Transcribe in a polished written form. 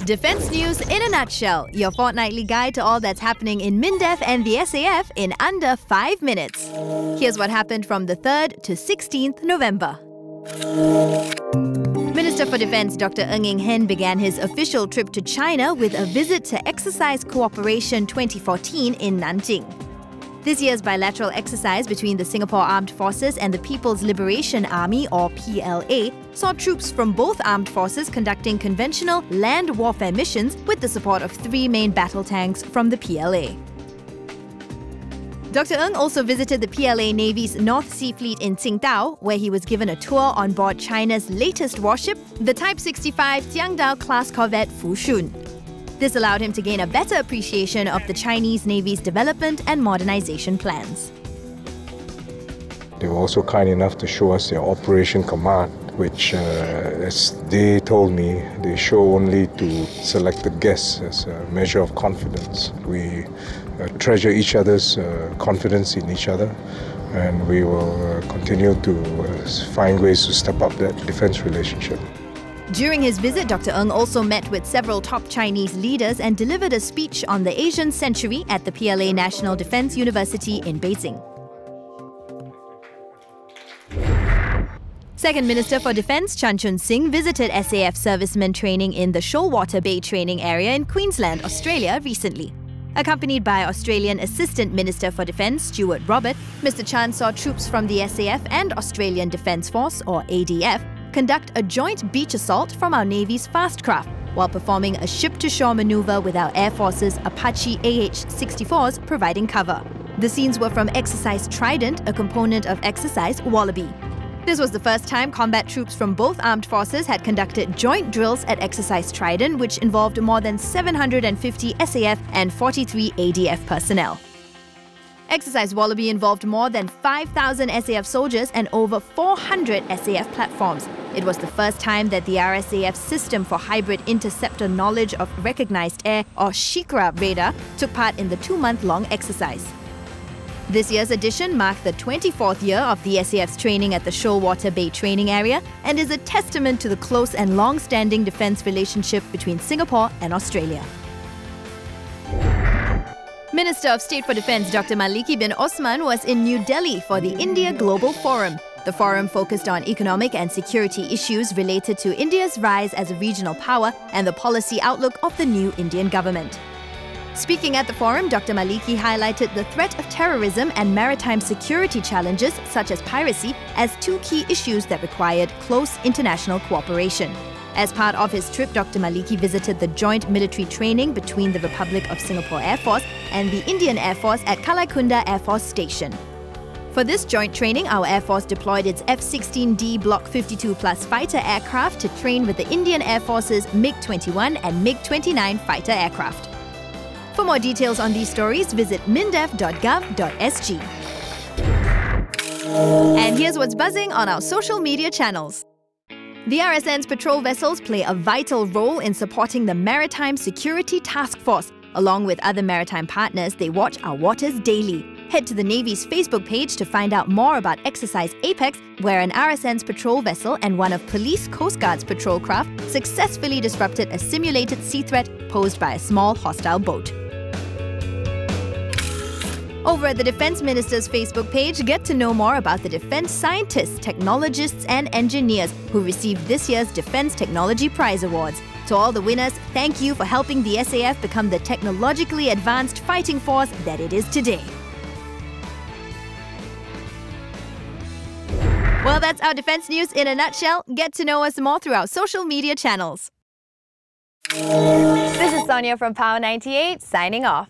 Defense News in a nutshell, your fortnightly guide to all that's happening in MINDEF and the SAF in under 5 minutes. Here's what happened from the 3rd to 16th November. Minister for Defense Dr. Ng Eng Hen began his official trip to China with a visit to Exercise Cooperation 2014 in Nanjing. This year's bilateral exercise between the Singapore Armed Forces and the People's Liberation Army, or PLA, saw troops from both armed forces conducting conventional land warfare missions with the support of 3 main battle tanks from the PLA. Dr. Ng also visited the PLA Navy's North Sea Fleet in Qingdao, where he was given a tour on board China's latest warship, the Type 65 Jiangdao-class corvette Fushun. This allowed him to gain a better appreciation of the Chinese Navy's development and modernization plans. They were also kind enough to show us their Operation Command, which, as they told me, they show only to selected guests as a measure of confidence. We treasure each other's confidence in each other, and we will continue to find ways to step up that defense relationship. During his visit, Dr. Ng also met with several top Chinese leaders and delivered a speech on the Asian century at the PLA National Defense University in Beijing. Second Minister for Defense Chan Chun Sing visited SAF servicemen training in the Shoalwater Bay training area in Queensland, Australia recently. Accompanied by Australian Assistant Minister for Defense Stuart Robert, Mr. Chan saw troops from the SAF and Australian Defence Force, or ADF, conduct a joint beach assault from our Navy's fast craft, while performing a ship-to-shore maneuver with our Air Force's Apache AH-64s providing cover. The scenes were from Exercise Trident, a component of Exercise Wallaby. This was the first time combat troops from both armed forces had conducted joint drills at Exercise Trident, which involved more than 750 SAF and 43 ADF personnel. Exercise Wallaby involved more than 5,000 SAF soldiers and over 400 SAF platforms. It was the first time that the RSAF System for Hybrid Interceptor Knowledge of Recognized Air, or SHIKRA radar, took part in the 2-month-long exercise. This year's edition marked the 24th year of the SAF's training at the Shoalwater Bay training area and is a testament to the close and long-standing defence relationship between Singapore and Australia. Minister of State for Defence Dr. Maliki bin Osman was in New Delhi for the India Global Forum. The forum focused on economic and security issues related to India's rise as a regional power and the policy outlook of the new Indian government. Speaking at the forum, Dr. Maliki highlighted the threat of terrorism and maritime security challenges such as piracy as 2 key issues that required close international cooperation. As part of his trip, Dr. Maliki visited the joint military training between the Republic of Singapore Air Force and the Indian Air Force at Kalaikunda Air Force Station. For this joint training, our Air Force deployed its F-16D Block 52+ fighter aircraft to train with the Indian Air Force's MiG-21 and MiG-29 fighter aircraft. For more details on these stories, visit mindef.gov.sg. And here's what's buzzing on our social media channels. The RSN's patrol vessels play a vital role in supporting the Maritime Security Task Force. Along with other maritime partners, they watch our waters daily. Head to the Navy's Facebook page to find out more about Exercise Apex, where an RSN's patrol vessel and one of Police Coast Guard's patrol craft successfully disrupted a simulated sea threat posed by a small hostile boat. Over at the Defence Minister's Facebook page, get to know more about the defence scientists, technologists and engineers who received this year's Defence Technology Prize Awards. To all the winners, thank you for helping the SAF become the technologically advanced fighting force that it is today. Well, that's our defence news in a nutshell. Get to know us more through our social media channels. This is Sonia from Power 98, signing off.